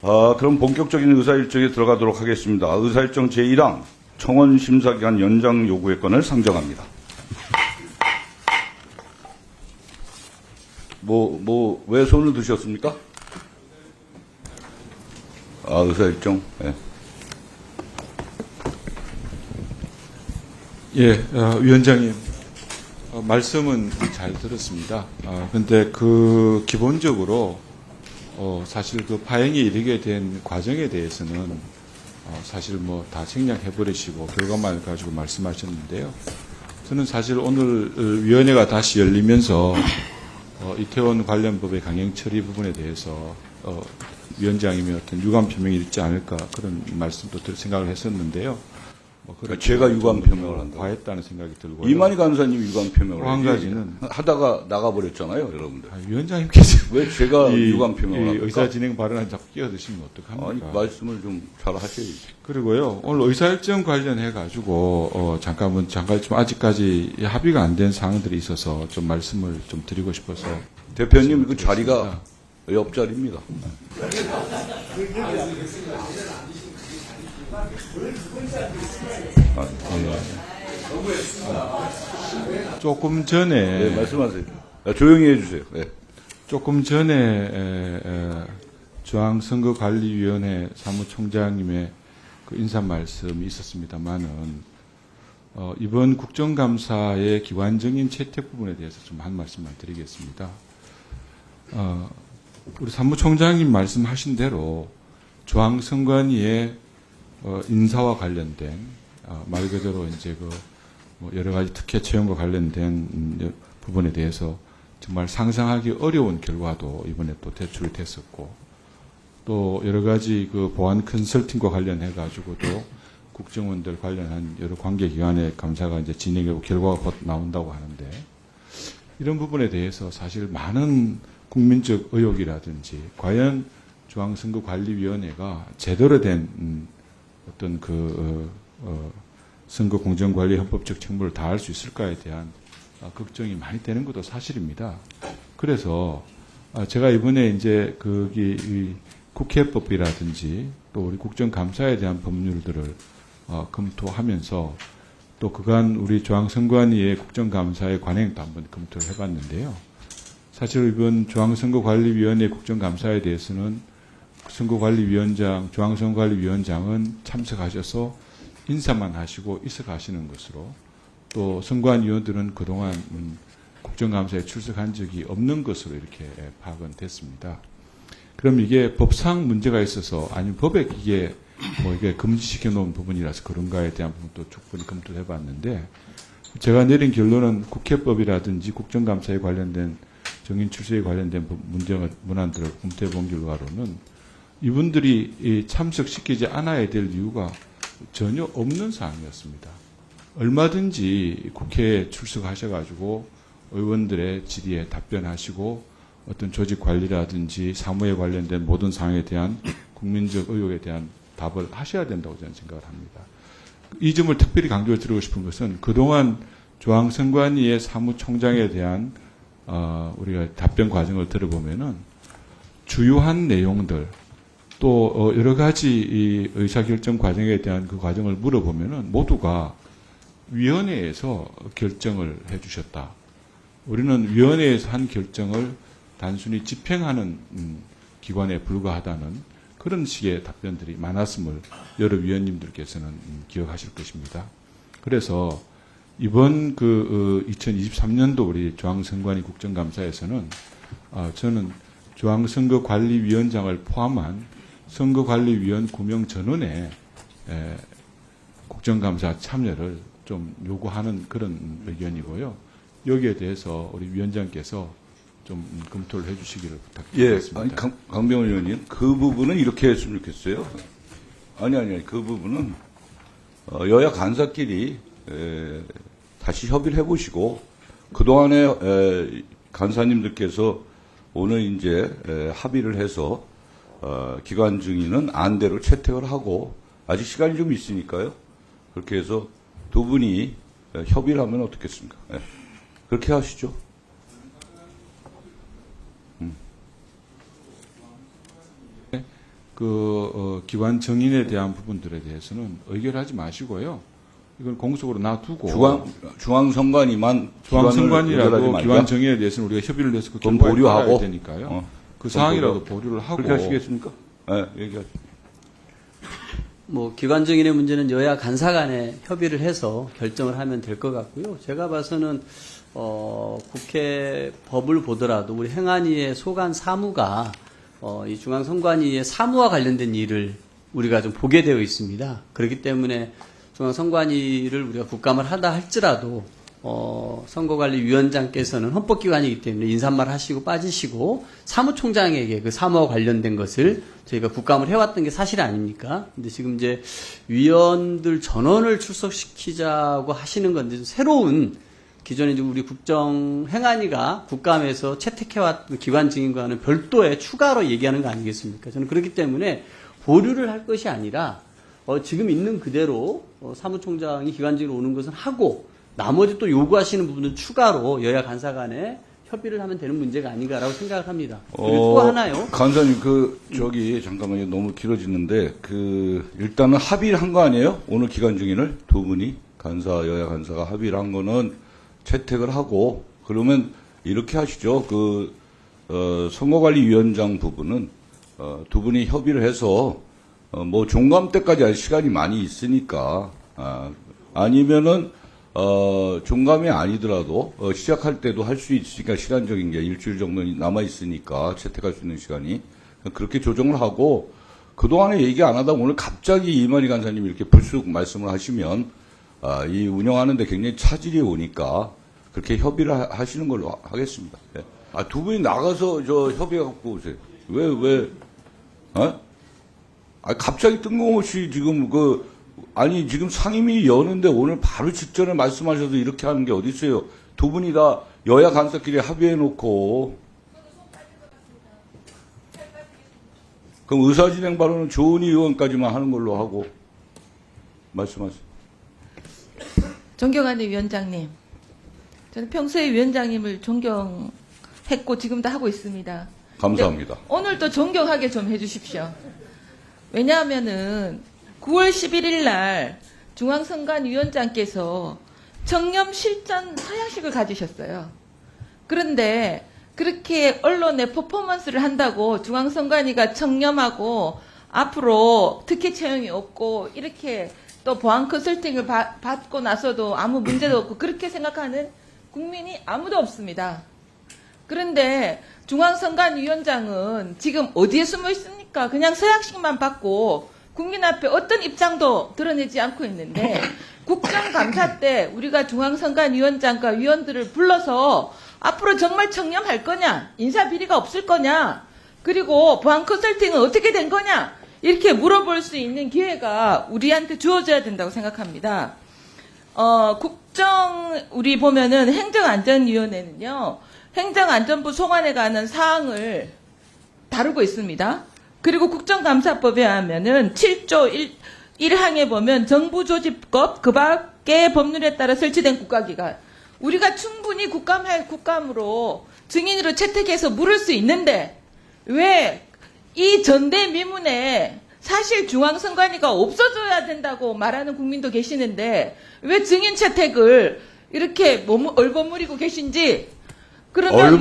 그럼 본격적인 의사일정에 들어가도록 하겠습니다. 의사일정 제1항 청원 심사기간 연장 요구의 건을 상정합니다. 왜 손을 드셨습니까? 의사일정. 네. 예, 위원장님, 말씀은 잘 들었습니다. 근데 기본적으로, 사실 파행이 이르게 된 과정에 대해서는, 사실 다 생략해버리시고, 결과만 가지고 말씀하셨는데요. 저는 사실 오늘 위원회가 다시 열리면서, 이태원 관련 법의 강행 처리 부분에 대해서, 위원장님의 어떤 유감 표명이 있지 않을까, 그런 말씀도 생각을 했었는데요. 제가 유감 표명을 한다. 과했다는 생각이 들고. 이만희 간사님이 유감 표명을 한 가지는 하다가 나가버렸잖아요, 여러분들. 위원장님께서 왜 제가 유감 표명을 합니까? 의사 진행 발언을 자꾸 끼어드시면 어떡합니까? 아니, 말씀을 좀 잘 하셔야지. 그리고요, 오늘 의사일정 관련해가지고, 잠깐 좀 아직까지 합의가 안 된 사항들이 있어서 좀 말씀을 좀 드리고 싶어서. 대표님, 그 자리가 옆자리입니다. 조금 전에. 네, 말씀하세요. 조용히 해주세요. 네. 조금 전에, 중앙선거관리위원회 사무총장님의 그 인사 말씀이 있었습니다만은, 이번 국정감사의 기관적인 채택 부분에 대해서 좀 한 말씀만 드리겠습니다. 우리 사무총장님 말씀하신 대로 중앙선관위의 인사와 관련된 말 그대로 이제 여러 가지 특혜 채용과 관련된 부분에 대해서 정말 상상하기 어려운 결과도 이번에 또 대출이 됐었고, 또 여러 가지 보안 컨설팅과 관련해 가지고도 국정원들 관련한 여러 관계기관의 감사가 이제 진행되고 결과가 곧 나온다고 하는데, 이런 부분에 대해서 사실 많은 국민적 의혹이라든지 과연 중앙선거관리위원회가 제대로 된 어떤 선거 공정관리 헌법적 책무를 다할 수 있을까에 대한 걱정이 많이 되는 것도 사실입니다. 그래서 제가 이번에 이제 국회법이라든지 또 우리 국정감사에 대한 법률들을 검토하면서 또 그간 우리 중앙선관위의 국정감사의 관행도 한번 검토를 해봤는데요. 사실 이번 중앙선거관리위원회 국정감사에 대해서는 선거관리위원장, 중앙선거관리위원장은 참석하셔서 인사만 하시고 있어 가시는 것으로, 또 선관위원들은 그동안 국정감사에 출석한 적이 없는 것으로 이렇게 파악은 됐습니다. 그럼 이게 법상 문제가 있어서 아니면 법에 이게 금지시켜 놓은 부분이라서 그런가에 대한 부분도 충분히 검토를 해봤는데, 제가 내린 결론은 국회법이라든지 국정감사에 관련된 정인 출세에 관련된 문안들을 검토해 본 결과로는 이분들이 참석시키지 않아야 될 이유가 전혀 없는 사항이었습니다. 얼마든지 국회에 출석하셔가지고 의원들의 질의에 답변하시고 어떤 조직 관리라든지 사무에 관련된 모든 사항에 대한 국민적 의혹에 대한 답을 하셔야 된다고 저는 생각을 합니다. 이 점을 특별히 강조드리고 싶은 것은 그동안 중앙선관위의 사무총장에 대한 우리가 답변 과정을 들어보면은 주요한 내용들 또 여러 가지 이 의사결정 과정에 대한 그 과정을 물어보면은 모두가 위원회에서 결정을 해주셨다. 우리는 위원회에서 한 결정을 단순히 집행하는 기관에 불과하다는 그런 식의 답변들이 많았음을 여러 위원님들께서는 기억하실 것입니다. 그래서 이번 2023년도 우리 중앙선관위 국정감사에서는 저는 중앙선거관리위원장을 포함한 선거관리위원 구명 전원의 국정감사 참여를 좀 요구하는 그런 의견이고요. 여기에 대해서 우리 위원장께서 좀 검토를 해 주시기를 부탁드리겠습니다. 예, 아니, 강병원 의원님, 그 부분은 이렇게 했으면 좋겠어요. 아니, 그 부분은 여야 간사끼리 다시 협의를 해보시고, 그동안에 간사님들께서 오늘 이제 합의를 해서 기관 증인은 안대로 채택을 하고, 아직 시간이 좀 있으니까요. 그렇게 해서 두 분이 협의를 하면 어떻겠습니까? 예. 그렇게 하시죠. 기관 정인에 대한 부분들에 대해서는 의결하지 마시고요. 이건 공식으로 놔두고 중앙선관위만 중앙선관위라도 기관 정인에 대해서는 우리가 협의를 해서 그 그건 결과에 보류하고. 따라야 되니까요. 그 사항이라도 보류를 하고 그렇게 하시겠습니까? 네, 얘기하시죠. 뭐 기관 정인의 문제는 여야 간사 간에 협의를 해서 결정을 하면 될 것 같고요. 제가 봐서는 국회 법을 보더라도 우리 행안위의 소관 사무가 이 중앙선관위의 사무와 관련된 일을 우리가 좀 보게 되어 있습니다. 그렇기 때문에 중앙선관위를 우리가 국감을 하다 할지라도 선거관리위원장께서는 헌법기관이기 때문에 인사말 하시고 빠지시고 사무총장에게 그 사무와 관련된 것을 저희가 국감을 해왔던 게 사실 아닙니까? 근데 지금 이제 위원들 전원을 출석시키자고 하시는 건데 좀 새로운 기존에 이제 우리 국정행안위가 국감에서 채택해왔던 기관 증인과는 별도의 추가로 얘기하는 거 아니겠습니까? 저는 그렇기 때문에 보류를 할 것이 아니라 지금 있는 그대로 사무총장이 기관 증인 오는 것은 하고 나머지 또 요구하시는 부분은 추가로 여야 간사 간에 협의를 하면 되는 문제가 아닌가라고 생각을 합니다. 그리고 또 하나요. 간사님, 잠깐만요. 너무 길어지는데, 일단은 합의를 한 거 아니에요? 오늘 기관 증인을 두 분이, 여야 간사가 합의를 한 거는 채택을 하고, 그러면 이렇게 하시죠. 선거관리위원장 부분은, 두 분이 협의를 해서, 종감 때까지 아직 시간이 많이 있으니까, 아니면은, 종감이 아니더라도, 시작할 때도 할 수 있으니까 시간적인 게 일주일 정도 남아있으니까 채택할 수 있는 시간이. 그렇게 조정을 하고, 그동안에 얘기 안 하다 오늘 갑자기 이만희 간사님이 이렇게 불쑥 말씀을 하시면, 이 운영하는데 굉장히 차질이 오니까, 그렇게 협의를 하시는 걸로 하겠습니다. 네. 두 분이 나가서 협의해갖고 오세요. 왜? 갑자기 뜬금없이 지금 지금 상임위 여는데 오늘 바로 직전에 말씀하셔서 이렇게 하는 게 어디 있어요? 두 분이 다 여야 간사끼리 합의해놓고. 그럼 의사진행 발언은 조은희 의원까지만 하는 걸로 하고. 말씀하세요. 존경하는 위원장님. 저는 평소에 위원장님을 존경했고 지금도 하고 있습니다. 감사합니다. 오늘도 존경하게 좀 해주십시오. 왜냐하면은 9월 11일 날 중앙선관위원장께서 청렴 실전 서양식을 가지셨어요. 그런데 그렇게 언론에 퍼포먼스를 한다고 중앙선관위가 청렴하고 앞으로 특혜 채용이 없고 이렇게 또 보안 컨설팅을 받고 나서도 아무 문제도 없고 그렇게 생각하는 국민이 아무도 없습니다. 그런데 중앙선관위원장은 지금 어디에 숨어 있습니까? 그냥 서양식만 받고 국민 앞에 어떤 입장도 드러내지 않고 있는데 국정감사 때 우리가 중앙선관위원장과 위원들을 불러서 앞으로 정말 청렴할 거냐, 인사비리가 없을 거냐, 그리고 보안 컨설팅은 어떻게 된 거냐 이렇게 물어볼 수 있는 기회가 우리한테 주어져야 된다고 생각합니다. 우리 보면은 행정안전위원회는요, 행정안전부 소관에 관한 사항을 다루고 있습니다. 그리고 국정감사법에 하면은 7조 1항에 보면 정부조직법 그 밖의 법률에 따라 설치된 국가기관. 우리가 충분히 국감으로 증인으로 채택해서 물을 수 있는데 왜 이 전대미문에 사실 중앙선관위가 없어져야 된다고 말하는 국민도 계시는데 왜 증인 채택을 이렇게 얼버무리고 계신지. 그러면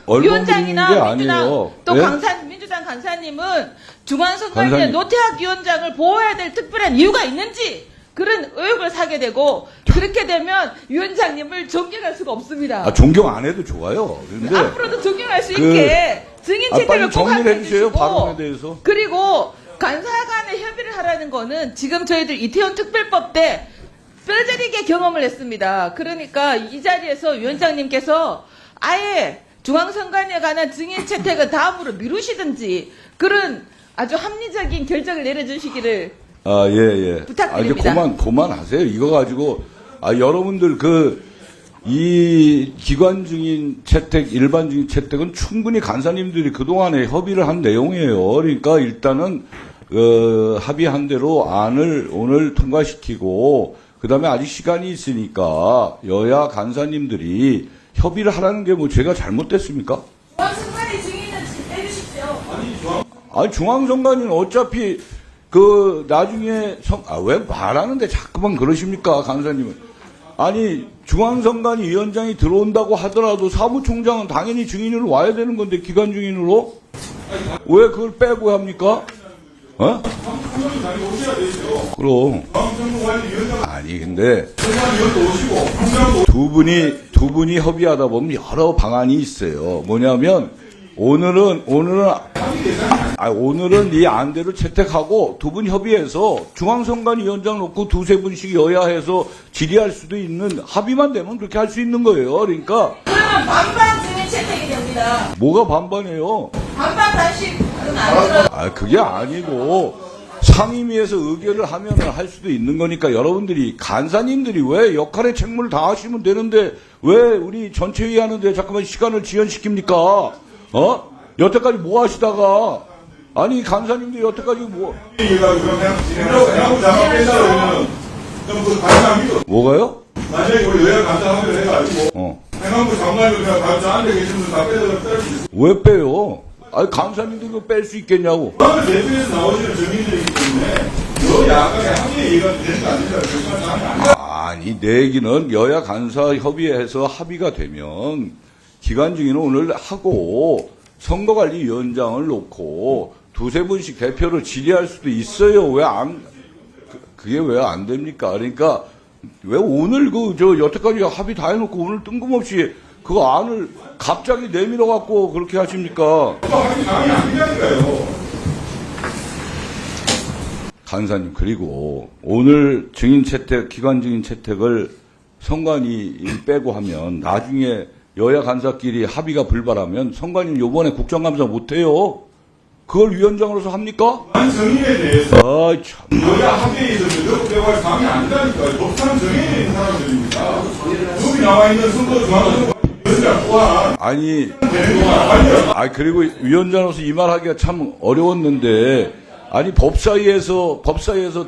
위원장이나 민주당 또 예? 민주당 간사님은 중앙선관위의 노태학 위원장을 보호해야 될 특별한 이유가 있는지 그런 의혹을 사게 되고 그렇게 되면 위원장님을 존경할 수가 없습니다. 존경 안 해도 좋아요. 근데 앞으로도 존경할 수 있게 증인 채택을 꼭 정리해 주세요. 해주시고 발언에 대해서. 그리고 간사 간의 협의를 하라는 거는 지금 저희들 이태원 특별법 때 뼈저리게 경험을 했습니다. 그러니까 이 자리에서 위원장님께서 아예 중앙선관위에 관한 증인 채택은 다음으로 미루시든지 그런 아주 합리적인 결정을 내려주시기를 예. 부탁드립니다. 이제 그만하세요. 이거 가지고 여러분들 이 기관 증인 채택, 일반 증인 채택은 충분히 간사님들이 그동안에 협의를 한 내용이에요. 그러니까 일단은 합의한 대로 안을 오늘 통과시키고 그다음에 아직 시간이 있으니까 여야 간사님들이 협의를 하라는 게 제가 잘못됐습니까? 중앙선관위 증인은 해주십시오. 아니, 중앙선관위는 어차피 나중에 왜 말하는데 자꾸만 그러십니까, 간사님은. 아니, 중앙선관위 위원장이 들어온다고 하더라도 사무총장은 당연히 증인으로 와야 되는 건데, 기관 증인으로? 왜 그걸 빼고 합니까? 어? 그럼. 아니, 근데, 두 분이 협의하다 보면 여러 방안이 있어요. 뭐냐면, 오늘은 이 안대로 채택하고 두 분 협의해서 중앙선관위원장 놓고 두세 분씩 여야해서 질의할 수도 있는 합의만 되면 그렇게 할 수 있는 거예요. 그러니까. 그러면 반반 증인 채택이 됩니다. 뭐가 반반이에요? 반반 단식은 안 들어요. 그게 아니고 상임위에서 의결을 하면은 할 수도 있는 거니까 여러분들이 간사님들이 왜 역할의 책무를 다 하시면 되는데 왜 우리 전체회의 하는데 잠깐만 시간을 지연시킵니까? 여태까지 뭐 하시다가 아니 간사님들 여태까지 뭐 뭐가요? 만약에 우리 여야 간사 합의를 해가지고 행안부 장관을 그냥 각자 앉아 계신 분들 다 빼서 뺄수 있어요. 왜 빼요? 아니 간사님들도 뺄 수 있겠냐고. 그러면 대표에서 나오시는 증인들이기 때문에 여야간의 합의에 의가 되는 거 아닙니까? 결정하지 않으면 아니 내 얘기는 여야 간사 협의해서 합의가 되면 기관 증인은 오늘 하고 선거관리위원장을 놓고 두세 분씩 대표로 질의할 수도 있어요. 그게 왜 안 됩니까? 그러니까 왜 오늘 여태까지 합의 다 해놓고 오늘 뜬금없이 그 안을 갑자기 내밀어 갖고 그렇게 하십니까? 합의 당연히 안 되니까요. 간사님, 그리고 오늘 증인 채택, 기관 증인 채택을 선관위 빼고 하면 나중에 여야 간사끼리 합의가 불발하면 선관위는 요번에 국정감사 못해요. 그걸 위원장으로서 합니까? 한 증인에 대해서 아이, 참. 여야 합의에 있어서 이렇게 빼고 할 사항이 아니다니까요. 법상 정해져 있는 사람들입니다. 여기 나와 있는 선거 중앙선거위원장 또한 아니, 되는 동안 그리고 위원장으로서 이 말 하기가 참 어려웠는데, 아니, 법사위에서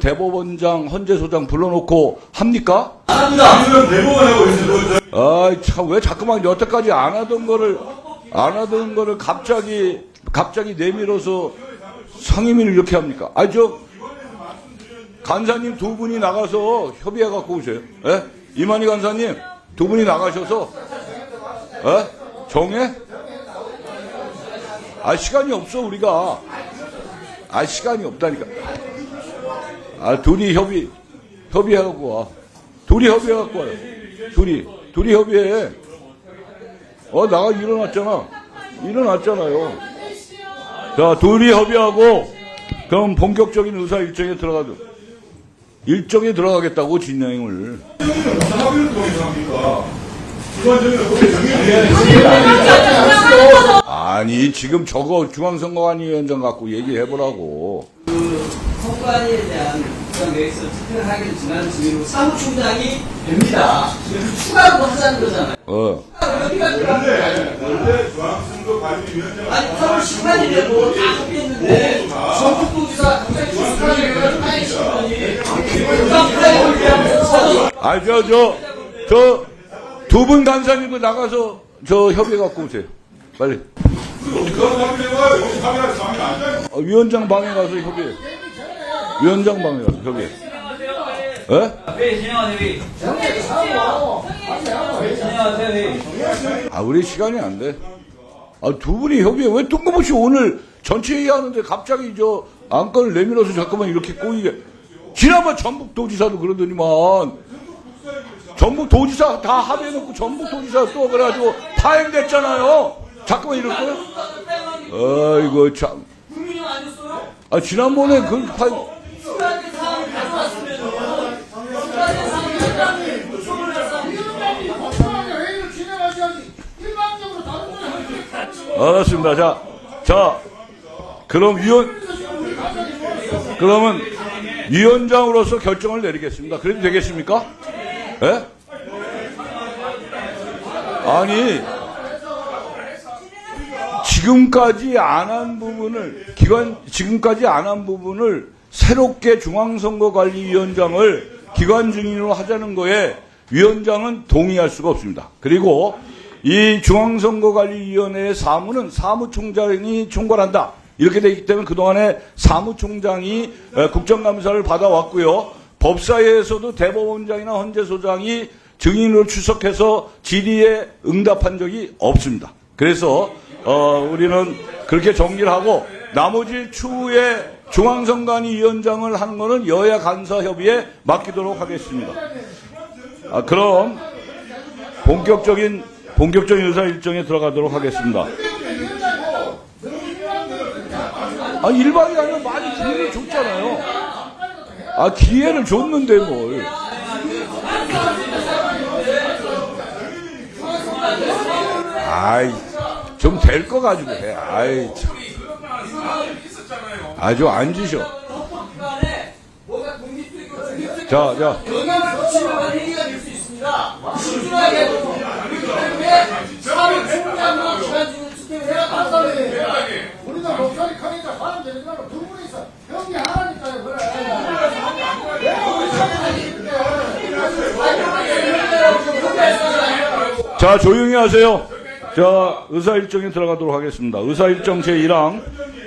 대법원장, 헌재소장 불러놓고 합니까? 지금 대법원하고 있는 아이, 참, 왜 자꾸만 여태까지 안 하던 거를 갑자기 내밀어서 상임위를 이렇게 합니까? 간사님 두 분이 나가서 협의해 갖고 오세요. 예? 이만희 간사님 두 분이 나가셔서, 정해? 시간이 없어, 우리가. 시간이 없다니까. 둘이 협의해 갖고 와. 둘이 협의해 갖고 와요. 둘이 협의해. 나가 일어났잖아요. 자, 둘이 협의하고, 그럼 본격적인 의사 일정에 들어가겠다고, 진행을. 합의를 통해서 합니까? 이번 정의는 그렇게 정의를 아니, 지금 저거 중앙선거관리위원장 갖고 얘기해보라고. 선관위에 대한 국정 계획서 투표를 하기로 지난 증인으로 사무총장이 됩니다. 추가로 하자는 거잖아요. 원래 중앙선거관리위원장 아니 8월 18일에 뭐다 합의했는데 전국도지사 갑자기 출석하려고 저 두 분 간사님도 나가서 저 협의 갖고 오세요. 빨리. 그런 합의를 해봐요. 여기 합의할 사항이 아니잖아요. 위원장 방에 가서 협의해. 위원장 방에 가서 협의해. 회의 진행하세요, 회의. 진행하세요, 회의. 우리 시간이 안 돼. 두 분이 협의해. 왜 뜬금없이 오늘 전체 회의하는데 갑자기 저 안건을 내밀어서 잠깐만 이렇게 꼬이게. 지난번 전북도지사도 그러더니만. 전북도지사 다 합의해놓고 전북도지사 또 그래가지고 파행됐잖아요. 잠깐만 이럴 거요? 아이고, 참. 국민이 아니었어요? 지난번에 그 파행. 알았습니다. 자, 그러면 위원장으로서 결정을 내리겠습니다. 그래도 되겠습니까? 예? 아니, 지금까지 안 한 부분을 새롭게 중앙선거관리위원장을 기관 증인으로 하자는 거에 위원장은 동의할 수가 없습니다. 그리고 이 중앙선거관리위원회의 사무는 사무총장이 총괄한다. 이렇게 돼 있기 때문에 그동안에 사무총장이 국정감사를 받아왔고요. 법사위에서도 대법원장이나 헌재소장이 증인으로 출석해서 질의에 응답한 적이 없습니다. 그래서 우리는 그렇게 정리를 하고 나머지 추후에 중앙선관위 위원장을 하는 것은 여야 간사협의에 맡기도록 하겠습니다. 그럼 본격적인 의사 일정에 들어가도록 하겠습니다. 일반이 아니면 많이 기회를 줬잖아요. 기회를 줬는데 뭘. 좀 될 거 가지고 해. 참. 아주 앉으셔. 자. 우리가 목소리 크니까 사람 되니까 두 분이서 경기하라니까요. 그래. 자, 조용히 하세요. 자, 의사일정에 들어가도록 하겠습니다. 의사일정 제1항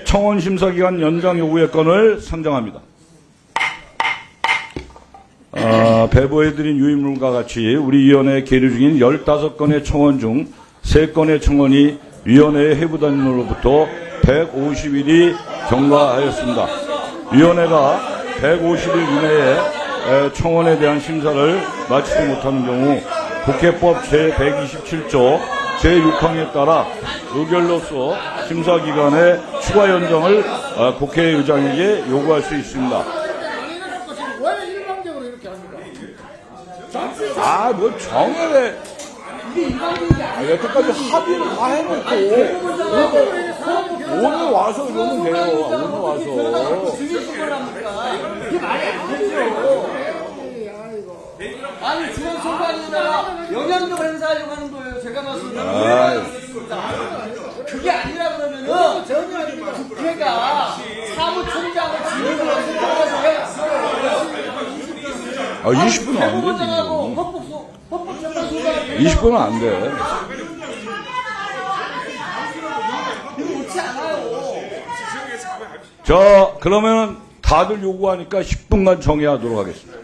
청원심사기간 연장 요구의 건을 상정합니다. 배부해드린 유인물과 같이 우리 위원회에 계류 중인 15건의 청원 중 3건의 청원이 위원회의 해부단으로부터 150일이 경과하였습니다. 위원회가 150일 이내에 청원에 대한 심사를 마치지 못하는 경우 국회법 제127조 제6항에 따라 의결로서 심사기간의 추가 연장을 국회의장에게 요구할 수 있습니다. 왜 일방적으로 이렇게 합니까? 뭐 정을 여태까지 합의를 다 해놓고 오늘 와서 이러면 돼요. 오늘 와서. 이게 말이 안 되죠. 아니, 중앙선관위에다가 영향력을 행사하려고 하는 거예요. 제가 말씀드린 그게 아니라 그러면은 전혀 국회가 사무총장을 지휘를 하는 20분은 안 되지. 20분은 안 돼. 그렇지 않아요. 자, 그러면 다들 요구하니까 10분간 정의하도록 하겠습니다.